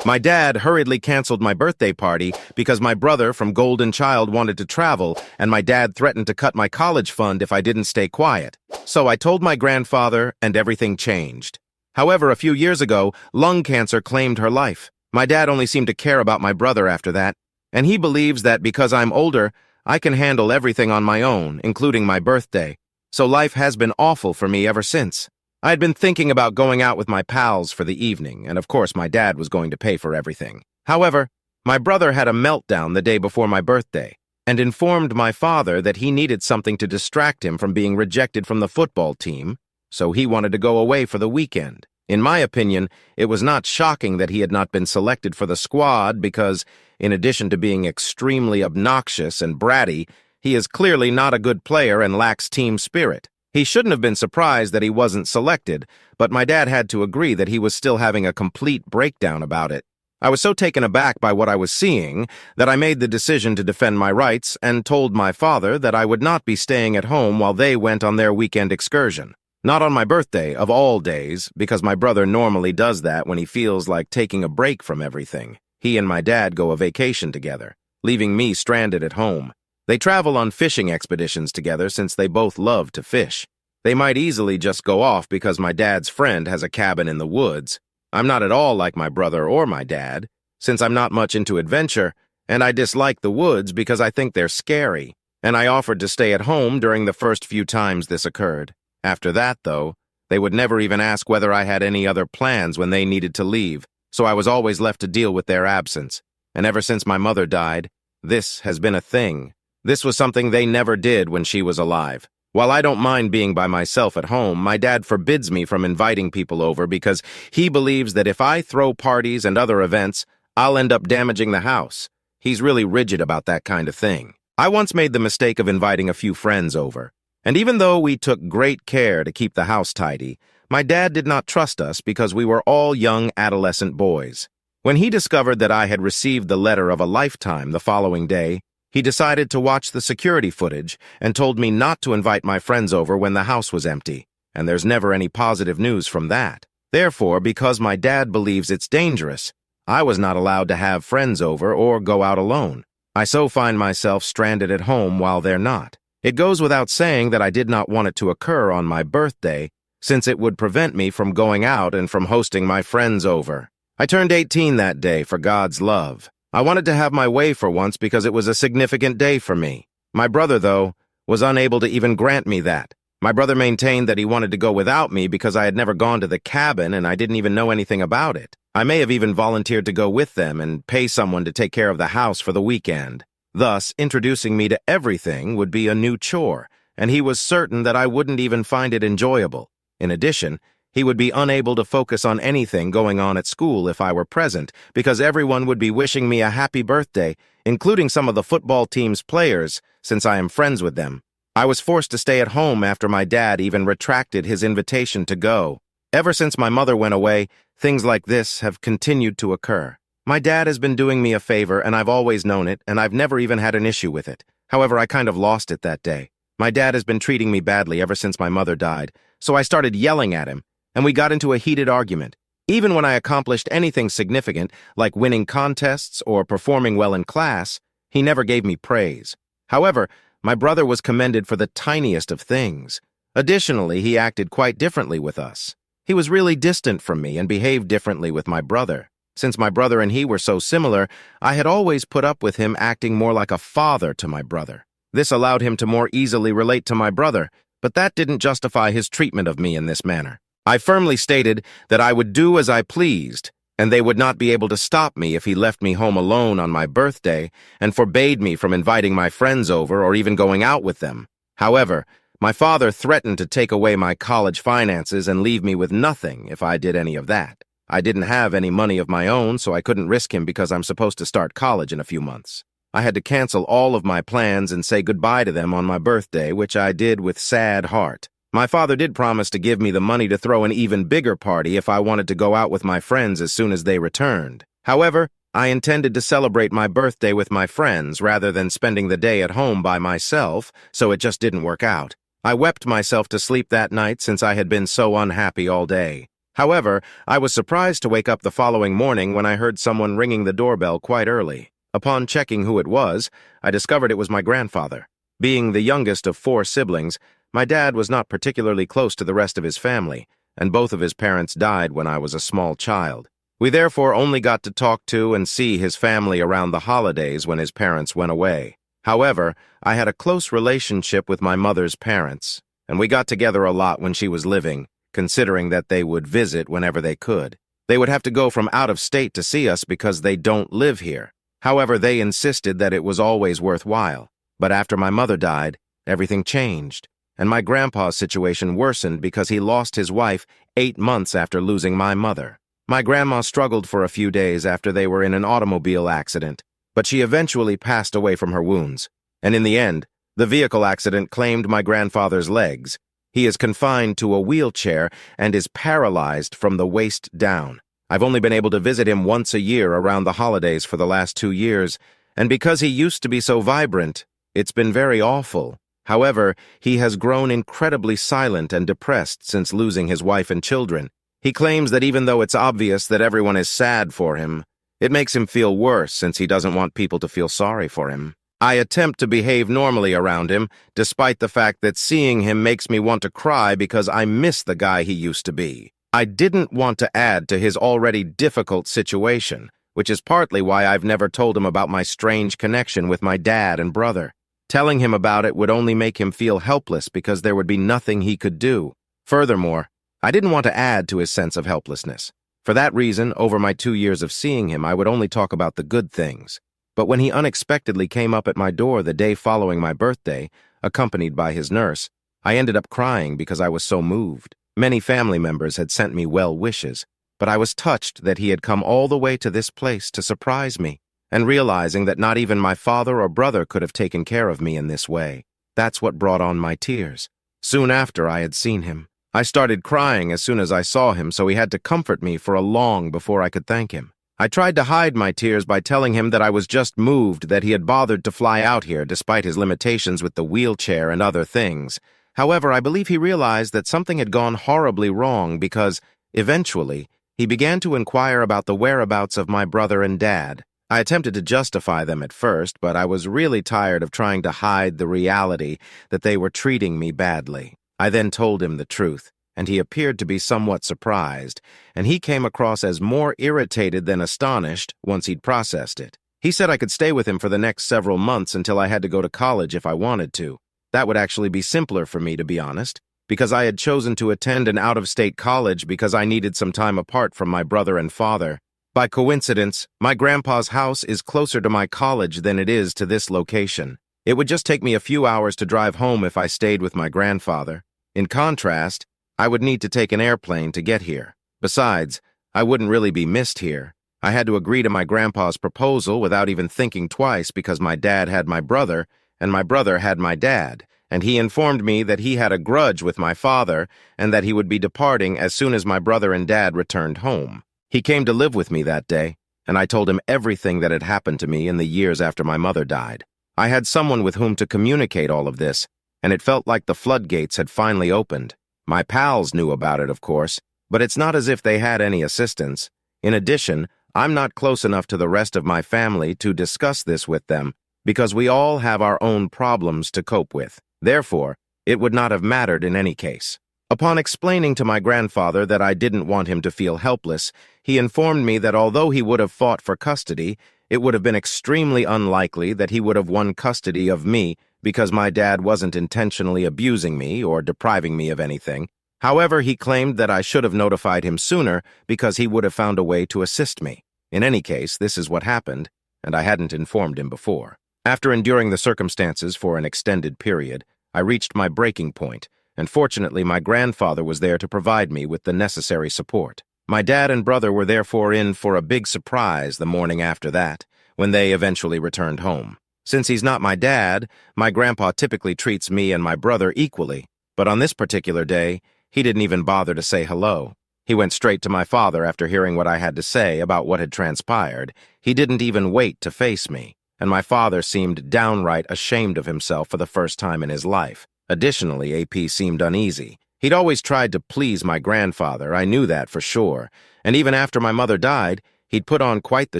My dad hurriedly canceled my birthday party because my brother from Golden Child wanted to travel, and my dad threatened to cut my college fund if I didn't stay quiet. So I told my grandfather, and everything changed. However, a few years ago, lung cancer claimed her life. My dad only seemed to care about my brother after that, and he believes that because I'm older, I can handle everything on my own, including my birthday. So life has been awful for me ever since. I had been thinking about going out with my pals for the evening, and of course my dad was going to pay for everything. However, my brother had a meltdown the day before my birthday, and informed my father that he needed something to distract him from being rejected from the football team, so he wanted to go away for the weekend. In my opinion, it was not shocking that he had not been selected for the squad because, in addition to being extremely obnoxious and bratty, he is clearly not a good player and lacks team spirit. He shouldn't have been surprised that he wasn't selected, but my dad had to agree that he was still having a complete breakdown about it. I was so taken aback by what I was seeing that I made the decision to defend my rights and told my father that I would not be staying at home while they went on their weekend excursion. Not on my birthday, of all days, because my brother normally does that when he feels like taking a break from everything. He and my dad go a vacation together, leaving me stranded at home. They travel on fishing expeditions together since they both love to fish. They might easily just go off because my dad's friend has a cabin in the woods. I'm not at all like my brother or my dad, since I'm not much into adventure, and I dislike the woods because I think they're scary, and I offered to stay at home during the first few times this occurred. After that, though, they would never even ask whether I had any other plans when they needed to leave, so I was always left to deal with their absence. And ever since my mother died, this has been a thing. This was something they never did when she was alive. While I don't mind being by myself at home, my dad forbids me from inviting people over because he believes that if I throw parties and other events, I'll end up damaging the house. He's really rigid about that kind of thing. I once made the mistake of inviting a few friends over, and even though we took great care to keep the house tidy, my dad did not trust us because we were all young adolescent boys. When he discovered that I had received the letter of a lifetime the following day, he decided to watch the security footage and told me not to invite my friends over when the house was empty, and there's never any positive news from that. Therefore, because my dad believes it's dangerous, I was not allowed to have friends over or go out alone. I so find myself stranded at home while they're not. It goes without saying that I did not want it to occur on my birthday, since it would prevent me from going out and from hosting my friends over. I turned 18 that day for God's love. I wanted to have my way for once because it was a significant day for me. My brother, though, was unable to even grant me that. My brother maintained that he wanted to go without me because I had never gone to the cabin and I didn't even know anything about it. I may have even volunteered to go with them and pay someone to take care of the house for the weekend. Thus, introducing me to everything would be a new chore, and he was certain that I wouldn't even find it enjoyable. In addition, he would be unable to focus on anything going on at school if I were present, because everyone would be wishing me a happy birthday, including some of the football team's players, since I am friends with them. I was forced to stay at home after my dad even retracted his invitation to go. Ever since my mother went away, things like this have continued to occur. My dad has been doing me a favor, and I've always known it, and I've never even had an issue with it. However, I kind of lost it that day. My dad has been treating me badly ever since my mother died, so I started yelling at him, and we got into a heated argument. Even when I accomplished anything significant, like winning contests or performing well in class, he never gave me praise. However, my brother was commended for the tiniest of things. Additionally, he acted quite differently with us. He was really distant from me and behaved differently with my brother. Since my brother and he were so similar, I had always put up with him acting more like a father to my brother. This allowed him to more easily relate to my brother, but that didn't justify his treatment of me in this manner. I firmly stated that I would do as I pleased, and they would not be able to stop me if he left me home alone on my birthday and forbade me from inviting my friends over or even going out with them. However, my father threatened to take away my college finances and leave me with nothing if I did any of that. I didn't have any money of my own, so I couldn't risk him because I'm supposed to start college in a few months. I had to cancel all of my plans and say goodbye to them on my birthday, which I did with sad heart. My father did promise to give me the money to throw an even bigger party if I wanted to go out with my friends as soon as they returned. However, I intended to celebrate my birthday with my friends rather than spending the day at home by myself, so it just didn't work out. I wept myself to sleep that night since I had been so unhappy all day. However, I was surprised to wake up the following morning when I heard someone ringing the doorbell quite early. Upon checking who it was, I discovered it was my grandfather. Being the youngest of 4 siblings, my dad was not particularly close to the rest of his family, and both of his parents died when I was a small child. We therefore only got to talk to and see his family around the holidays when his parents went away. However, I had a close relationship with my mother's parents, and we got together a lot when she was living, considering that they would visit whenever they could. They would have to go from out of state to see us because they don't live here. However, they insisted that it was always worthwhile. But after my mother died, everything changed, and my grandpa's situation worsened because he lost his wife 8 months after losing my mother. My grandma struggled for a few days after they were in an automobile accident, but she eventually passed away from her wounds. And in the end, the vehicle accident claimed my grandfather's legs. He is confined to a wheelchair and is paralyzed from the waist down. I've only been able to visit him once a year around the holidays for the last 2 years, and because he used to be so vibrant, it's been very awful. However, he has grown incredibly silent and depressed since losing his wife and children. He claims that even though it's obvious that everyone is sad for him, it makes him feel worse since he doesn't want people to feel sorry for him. I attempt to behave normally around him, despite the fact that seeing him makes me want to cry because I miss the guy he used to be. I didn't want to add to his already difficult situation, which is partly why I've never told him about my strange connection with my dad and brother. Telling him about it would only make him feel helpless because there would be nothing he could do. Furthermore, I didn't want to add to his sense of helplessness. For that reason, over my 2 years of seeing him, I would only talk about the good things. But when he unexpectedly came up at my door the day following my birthday, accompanied by his nurse, I ended up crying because I was so moved. Many family members had sent me well wishes, but I was touched that he had come all the way to this place to surprise me, and realizing that not even my father or brother could have taken care of me in this way. That's what brought on my tears. Soon after I had seen him, I started crying as soon as I saw him, so he had to comfort me for a long before I could thank him. I tried to hide my tears by telling him that I was just moved that he had bothered to fly out here despite his limitations with the wheelchair and other things. However, I believe he realized that something had gone horribly wrong because, eventually, he began to inquire about the whereabouts of my brother and dad. I attempted to justify them at first, but I was really tired of trying to hide the reality that they were treating me badly. I then told him the truth, and he appeared to be somewhat surprised, and he came across as more irritated than astonished once he'd processed it. He said I could stay with him for the next several months until I had to go to college if I wanted to. That would actually be simpler for me, to be honest, because I had chosen to attend an out-of-state college because I needed some time apart from my brother and father. By coincidence, my grandpa's house is closer to my college than it is to this location. It would just take me a few hours to drive home if I stayed with my grandfather. In contrast, I would need to take an airplane to get here. Besides, I wouldn't really be missed here. I had to agree to my grandpa's proposal without even thinking twice because my dad had my brother, and my brother had my dad, and he informed me that he had a grudge with my father and that he would be departing as soon as my brother and dad returned home. He came to live with me that day, and I told him everything that had happened to me in the years after my mother died. I had someone with whom to communicate all of this, and it felt like the floodgates had finally opened. My pals knew about it, of course, but it's not as if they had any assistance. In addition, I'm not close enough to the rest of my family to discuss this with them because we all have our own problems to cope with. Therefore, it would not have mattered in any case. Upon explaining to my grandfather that I didn't want him to feel helpless, he informed me that although he would have fought for custody, it would have been extremely unlikely that he would have won custody of me because my dad wasn't intentionally abusing me or depriving me of anything. However, he claimed that I should have notified him sooner because he would have found a way to assist me. In any case, this is what happened, and I hadn't informed him before. After enduring the circumstances for an extended period, I reached my breaking point, and fortunately my grandfather was there to provide me with the necessary support. My dad and brother were therefore in for a big surprise the morning after that, when they eventually returned home. Since he's not my dad, my grandpa typically treats me and my brother equally, but on this particular day, he didn't even bother to say hello. He went straight to my father after hearing what I had to say about what had transpired. He didn't even wait to face me, and my father seemed downright ashamed of himself for the first time in his life. Additionally, AP seemed uneasy. He'd always tried to please my grandfather, I knew that for sure, and even after my mother died, he'd put on quite the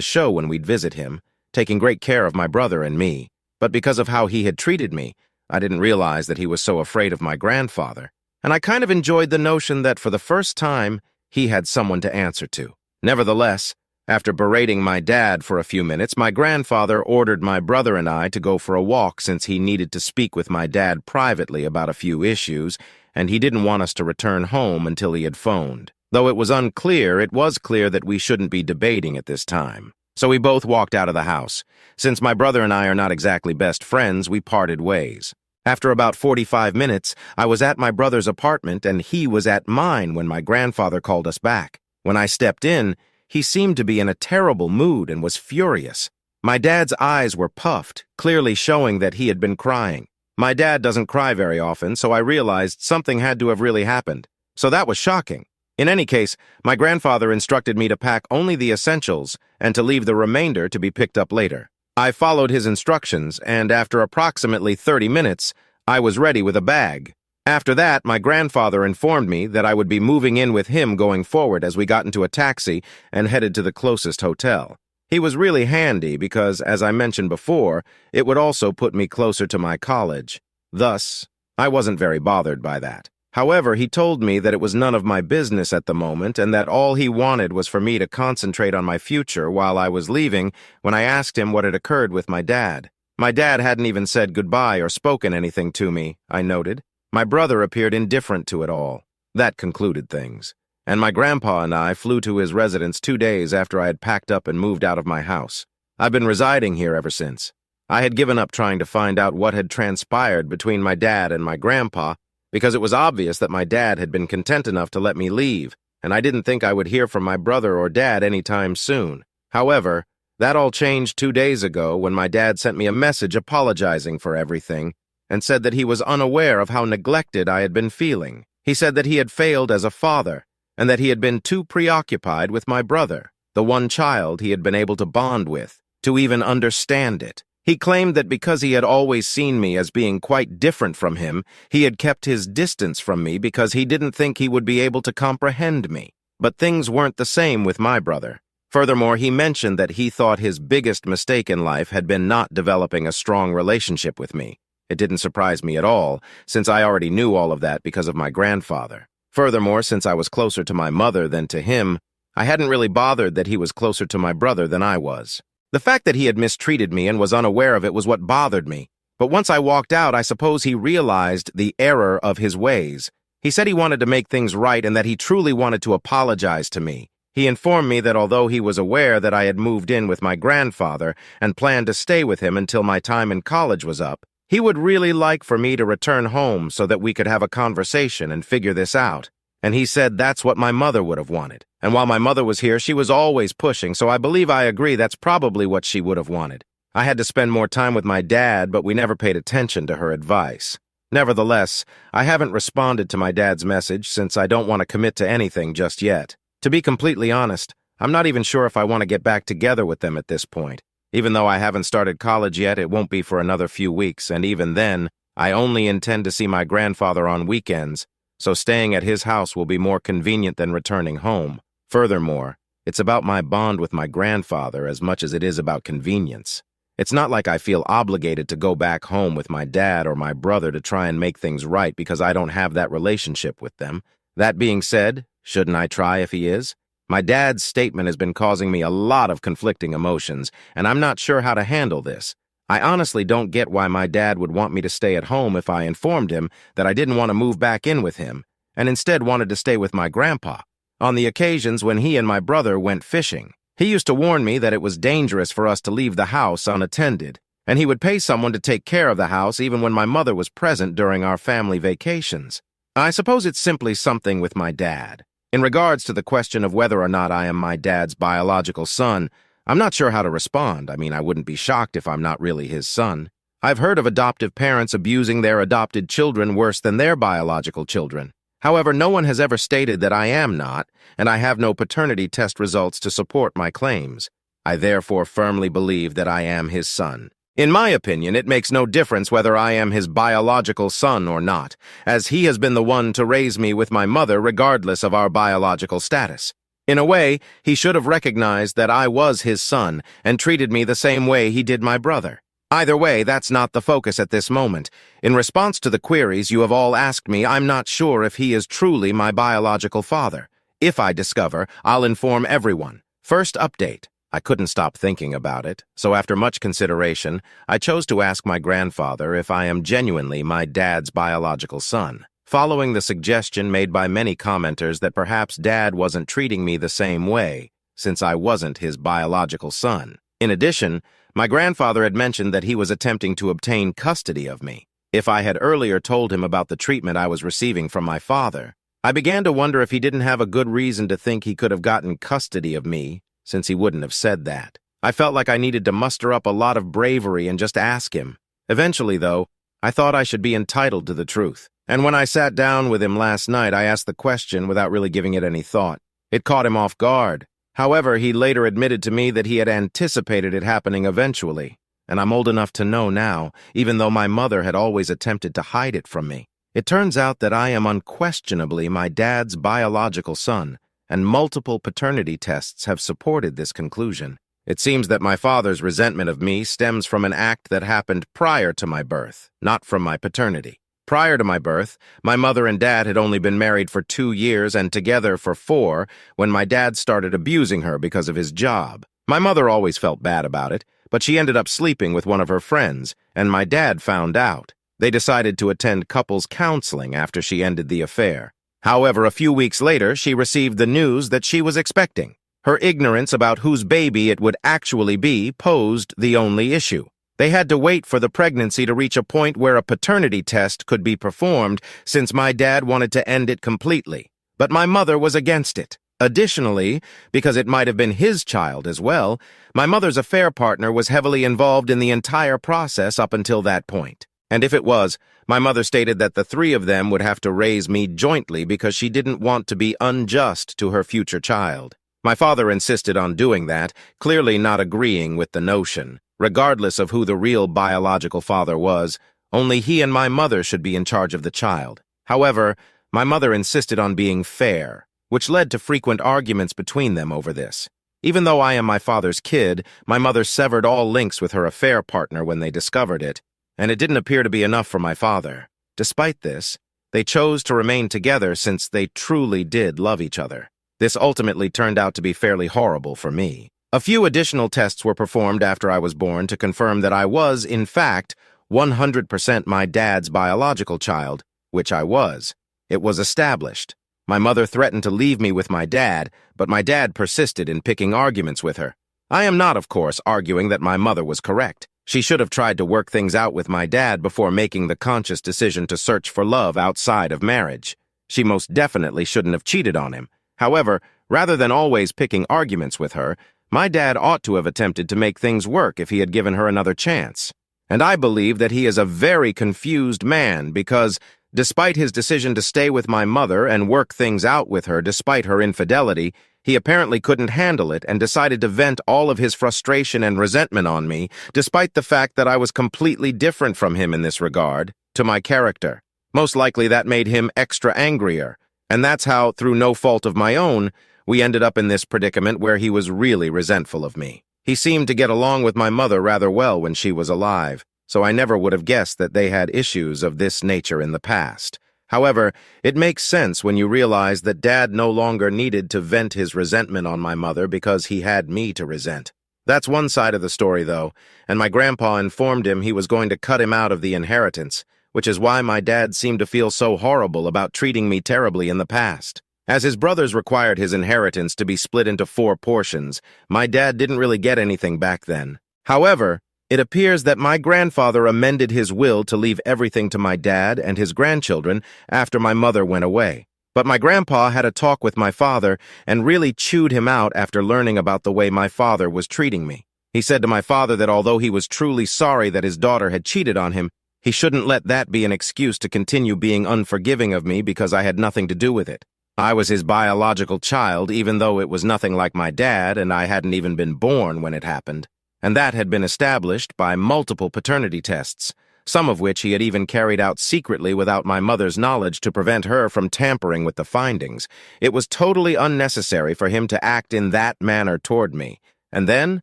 show when we'd visit him, taking great care of my brother and me. But because of how he had treated me, I didn't realize that he was so afraid of my grandfather, and I kind of enjoyed the notion that for the first time, he had someone to answer to. Nevertheless, after berating my dad for a few minutes, my grandfather ordered my brother and I to go for a walk since he needed to speak with my dad privately about a few issues, and he didn't want us to return home until he had phoned. Though it was unclear, it was clear that we shouldn't be debating at this time. So we both walked out of the house. Since my brother and I are not exactly best friends, we parted ways. After about 45 minutes, I was at my brother's apartment and he was at mine when my grandfather called us back. When I stepped in, he seemed to be in a terrible mood and was furious. My dad's eyes were puffed, clearly showing that he had been crying. My dad doesn't cry very often, so I realized something had to have really happened. So that was shocking. In any case, my grandfather instructed me to pack only the essentials and to leave the remainder to be picked up later. I followed his instructions, and after approximately 30 minutes, I was ready with a bag. After that, my grandfather informed me that I would be moving in with him going forward as we got into a taxi and headed to the closest hotel. He was really handy because, as I mentioned before, it would also put me closer to my college. Thus, I wasn't very bothered by that. However, he told me that it was none of my business at the moment and that all he wanted was for me to concentrate on my future while I was leaving when I asked him what had occurred with my dad. My dad hadn't even said goodbye or spoken anything to me, I noted. My brother appeared indifferent to it all. That concluded things. And my grandpa and I flew to his residence 2 days after I had packed up and moved out of my house. I've been residing here ever since. I had given up trying to find out what had transpired between my dad and my grandpa because it was obvious that my dad had been content enough to let me leave, and I didn't think I would hear from my brother or dad anytime soon. However, that all changed 2 days ago when my dad sent me a message apologizing for everything and said that he was unaware of how neglected I had been feeling. He said that he had failed as a father and that he had been too preoccupied with my brother, the one child he had been able to bond with, to even understand it. He claimed that because he had always seen me as being quite different from him, he had kept his distance from me because he didn't think he would be able to comprehend me. But things weren't the same with my brother. Furthermore, he mentioned that he thought his biggest mistake in life had been not developing a strong relationship with me. It didn't surprise me at all, since I already knew all of that because of my grandfather. Furthermore, since I was closer to my mother than to him, I hadn't really bothered that he was closer to my brother than I was. The fact that he had mistreated me and was unaware of it was what bothered me. But once I walked out, I suppose he realized the error of his ways. He said he wanted to make things right and that he truly wanted to apologize to me. He informed me that although he was aware that I had moved in with my grandfather and planned to stay with him until my time in college was up, he would really like for me to return home so that we could have a conversation and figure this out. And he said that's what my mother would have wanted. And while my mother was here, she was always pushing, so I believe I agree that's probably what she would have wanted. I had to spend more time with my dad, but we never paid attention to her advice. Nevertheless, I haven't responded to my dad's message since I don't want to commit to anything just yet. To be completely honest, I'm not even sure if I want to get back together with them at this point. Even though I haven't started college yet, it won't be for another few weeks, and even then, I only intend to see my grandfather on weekends, so staying at his house will be more convenient than returning home. Furthermore, it's about my bond with my grandfather as much as it is about convenience. It's not like I feel obligated to go back home with my dad or my brother to try and make things right because I don't have that relationship with them. That being said, shouldn't I try if he is? My dad's statement has been causing me a lot of conflicting emotions, and I'm not sure how to handle this. I honestly don't get why my dad would want me to stay at home if I informed him that I didn't want to move back in with him, and instead wanted to stay with my grandpa. On the occasions when he and my brother went fishing, he used to warn me that it was dangerous for us to leave the house unattended, and he would pay someone to take care of the house even when my mother was present during our family vacations. I suppose it's simply something with my dad. In regards to the question of whether or not I am my dad's biological son, I'm not sure how to respond. I mean, I wouldn't be shocked if I'm not really his son. I've heard of adoptive parents abusing their adopted children worse than their biological children. However, no one has ever stated that I am not, and I have no paternity test results to support my claims. I therefore firmly believe that I am his son. In my opinion, it makes no difference whether I am his biological son or not, as he has been the one to raise me with my mother regardless of our biological status. In a way, he should have recognized that I was his son and treated me the same way he did my brother. Either way, that's not the focus at this moment. In response to the queries you have all asked me, I'm not sure if he is truly my biological father. If I discover, I'll inform everyone. First update. I couldn't stop thinking about it, so after much consideration, I chose to ask my grandfather if I am genuinely my dad's biological son, following the suggestion made by many commenters that perhaps Dad wasn't treating me the same way, since I wasn't his biological son. In addition, my grandfather had mentioned that he was attempting to obtain custody of me. If I had earlier told him about the treatment I was receiving from my father, I began to wonder if he didn't have a good reason to think he could have gotten custody of me, since he wouldn't have said that. I felt like I needed to muster up a lot of bravery and just ask him. Eventually, though, I thought I should be entitled to the truth. And when I sat down with him last night, I asked the question without really giving it any thought. It caught him off guard. However, he later admitted to me that he had anticipated it happening eventually, and I'm old enough to know now, even though my mother had always attempted to hide it from me. It turns out that I am unquestionably my dad's biological son, and multiple paternity tests have supported this conclusion. It seems that my father's resentment of me stems from an act that happened prior to my birth, not from my paternity. Prior to my birth, my mother and dad had only been married for 2 years and together for 4 when my dad started abusing her because of his job. My mother always felt bad about it, but she ended up sleeping with one of her friends, and my dad found out. They decided to attend couples counseling after she ended the affair. However, a few weeks later, she received the news that she was expecting. Her ignorance about whose baby it would actually be posed the only issue. They had to wait for the pregnancy to reach a point where a paternity test could be performed, since my dad wanted to end it completely. But my mother was against it. Additionally, because it might have been his child as well, my mother's affair partner was heavily involved in the entire process up until that point. And if it was, my mother stated that the 3 of them would have to raise me jointly because she didn't want to be unjust to her future child. My father insisted on doing that, clearly not agreeing with the notion. Regardless of who the real biological father was, only he and my mother should be in charge of the child. However, my mother insisted on being fair, which led to frequent arguments between them over this. Even though I am my father's kid, my mother severed all links with her affair partner when they discovered it, and it didn't appear to be enough for my father. Despite this, they chose to remain together since they truly did love each other. This ultimately turned out to be fairly horrible for me. A few additional tests were performed after I was born to confirm that I was, in fact, 100% my dad's biological child, which I was. It was established. My mother threatened to leave me with my dad, but my dad persisted in picking arguments with her. I am not, of course, arguing that my mother was correct. She should have tried to work things out with my dad before making the conscious decision to search for love outside of marriage. She most definitely shouldn't have cheated on him. However, rather than always picking arguments with her, my dad ought to have attempted to make things work if he had given her another chance. And I believe that he is a very confused man because, despite his decision to stay with my mother and work things out with her despite her infidelity, he apparently couldn't handle it and decided to vent all of his frustration and resentment on me, despite the fact that I was completely different from him in this regard, to my character. Most likely that made him extra angrier, and that's how, through no fault of my own, we ended up in this predicament where he was really resentful of me. He seemed to get along with my mother rather well when she was alive, so I never would have guessed that they had issues of this nature in the past. However, it makes sense when you realize that Dad no longer needed to vent his resentment on my mother because he had me to resent. That's one side of the story, though, and my grandpa informed him he was going to cut him out of the inheritance, which is why my dad seemed to feel so horrible about treating me terribly in the past. As his brothers required his inheritance to be split into 4 portions, my dad didn't really get anything back then. However, it appears that my grandfather amended his will to leave everything to my dad and his grandchildren after my mother went away. But my grandpa had a talk with my father and really chewed him out after learning about the way my father was treating me. He said to my father that although he was truly sorry that his daughter had cheated on him, he shouldn't let that be an excuse to continue being unforgiving of me because I had nothing to do with it. I was his biological child, even though it was nothing like my dad and I hadn't even been born when it happened. and that had been established by multiple paternity tests, some of which he had even carried out secretly without my mother's knowledge to prevent her from tampering with the findings. It was totally unnecessary for him to act in that manner toward me. And then,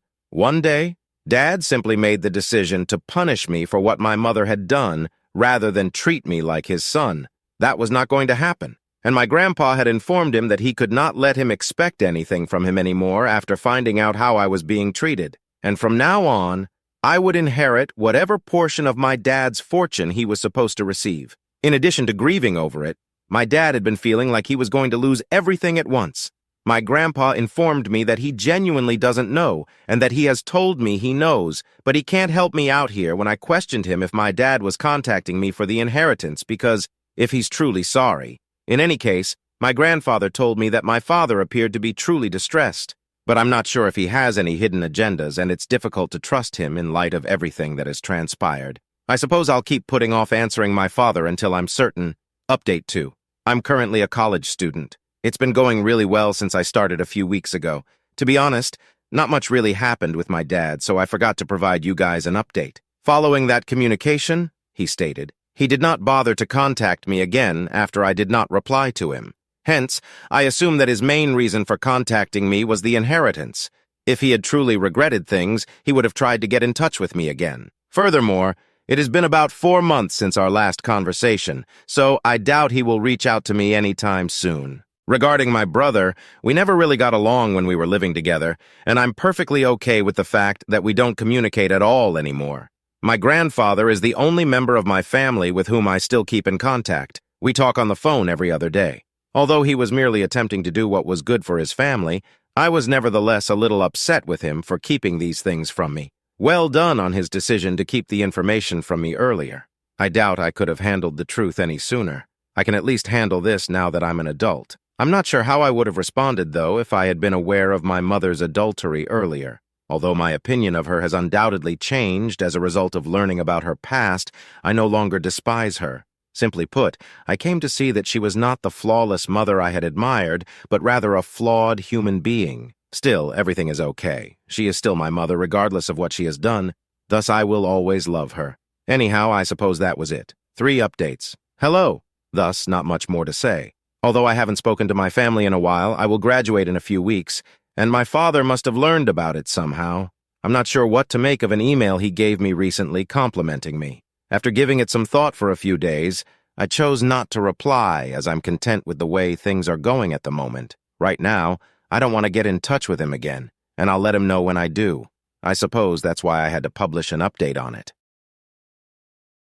one day, Dad simply made the decision to punish me for what my mother had done rather than treat me like his son. That was not going to happen, and my grandpa had informed him that he could not let him expect anything from him anymore after finding out how I was being treated. And from now on, I would inherit whatever portion of my dad's fortune he was supposed to receive. In addition to grieving over it, my dad had been feeling like he was going to lose everything at once. My grandpa informed me that he genuinely doesn't know, and that he has told me he knows, but he can't help me out here when I questioned him if my dad was contacting me for the inheritance because if he's truly sorry. In any case, my grandfather told me that my father appeared to be truly distressed, but I'm not sure if he has any hidden agendas, and it's difficult to trust him in light of everything that has transpired. I suppose I'll keep putting off answering my father until I'm certain. Update 2. I'm currently a college student. It's been going really well since I started a few weeks ago. To be honest, not much really happened with my dad, so I forgot to provide you guys an update. Following that communication, he stated, he did not bother to contact me again after I did not reply to him. Hence, I assume that his main reason for contacting me was the inheritance. If he had truly regretted things, he would have tried to get in touch with me again. Furthermore, it has been about 4 months since our last conversation, so I doubt he will reach out to me anytime soon. Regarding my brother, we never really got along when we were living together, and I'm perfectly okay with the fact that we don't communicate at all anymore. My grandfather is the only member of my family with whom I still keep in contact. We talk on the phone every other day. Although he was merely attempting to do what was good for his family, I was nevertheless a little upset with him for keeping these things from me. Well done on his decision to keep the information from me earlier. I doubt I could have handled the truth any sooner. I can at least handle this now that I'm an adult. I'm not sure how I would have responded, though, if I had been aware of my mother's adultery earlier. Although my opinion of her has undoubtedly changed as a result of learning about her past, I no longer despise her. Simply put, I came to see that she was not the flawless mother I had admired, but rather a flawed human being. Still, everything is okay. She is still my mother regardless of what she has done, thus I will always love her. Anyhow, I suppose that was it. 3 updates. Hello. Thus, not much more to say. Although I haven't spoken to my family in a while, I will graduate in a few weeks, and my father must have learned about it somehow. I'm not sure what to make of an email he gave me recently complimenting me. After giving it some thought for a few days, I chose not to reply as I'm content with the way things are going at the moment. Right now, I don't want to get in touch with him again, and I'll let him know when I do. I suppose that's why I had to publish an update on it.